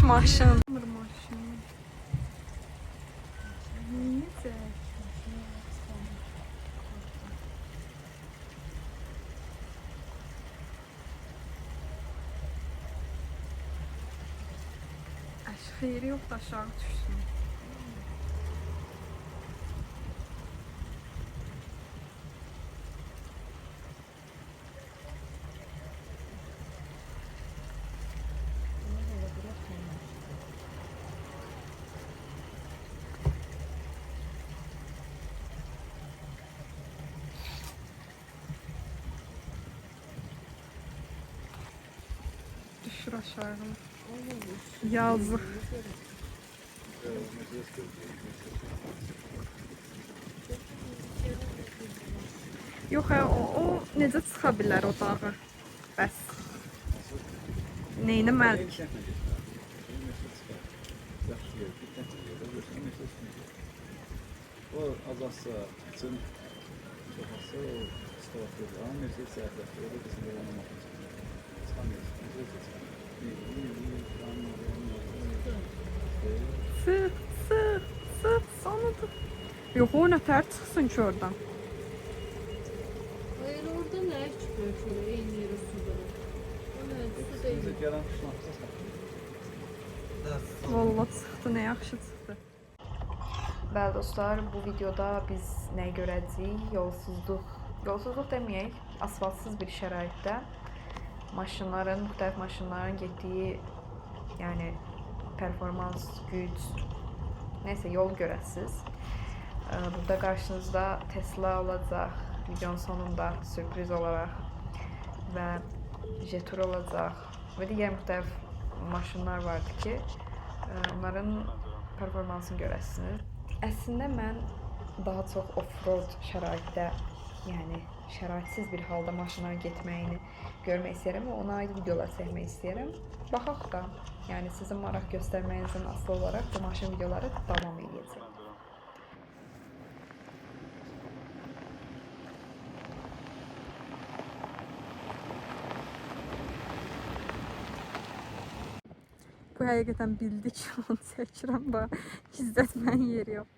maşın. Maşın. Necə? Xeyri yoxdur, aşağı düşsün. Düşür aşağı. Yazıq. Yox, o necə çıxa bilər o dağı? Bəs. Neynəməlik? O azalsa, üçün çoxası o istavaqdır. Ama mesela səhətdə o da bizim yalanlamaq üçün. Sıx, sıx, sıx, sanıdır. Yox, o nətər çıxsın ki oradan? Hayır orada ne çıkıyor şöyle en yeri suda. O ne? Su değil. Bize gelen kışın atsa Vallahi çıxdı, nə yaxşı çıxdı. Bəli dostlar, bu videoda biz nə görəcəyik? Yolsuzluq deməyək, asfaltsız bir şəraitdə müxtəlif maşınların getdiyi, yəni performans, güc, neysə yol görəsiniz. Burada qarşınızda Tesla olacaq, videonun sonunda sürpriz olaraq və Jetur olacaq və digər müxtəlif maşınlar vardı ki, onların performansını görəsiniz. Əslində mən daha çox off-road şəraitdə, yəni şəraitsiz bir halda maşınların getməyini görmək istəyirəm və ona aid videolar çəkmək istəyirəm. Baxaq da, yəni sizin maraq göstərməyinizdən asılı olaraq bu maşın videoları davam edəcək. Bu həqiqətən bildi ki, onu çəkirəm və gizlətməyin yeri yox.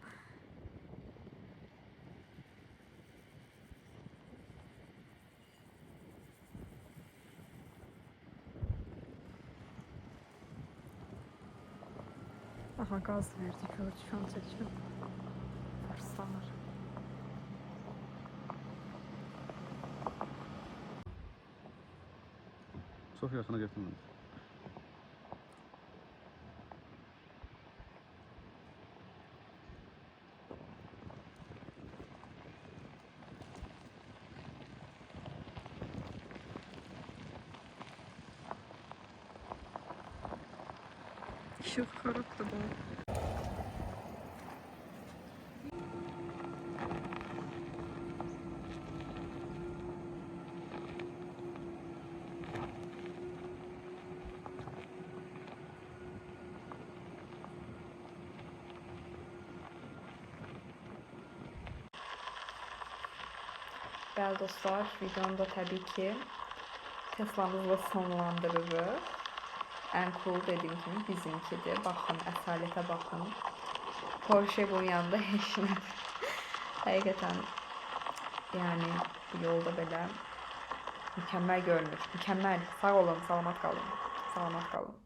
Aha, qaz verdi, gördük, onu çəkirəm. Farslanır. Çox yaxına gətirməmiş. İşıq xarabdır bu. Bəli dostlar, videonu da təbii ki Teslamızla sonlandırırıq. Ən cool dediyim kimi bizimkidir. Baxın, əsalətə baxın. Porsche bu yanda heç nə. Həqiqətən, yəni bu yolda belə mükəmməl görünür. Mükəmməl. Sağ olun, salamat qalın. Salamat qalın.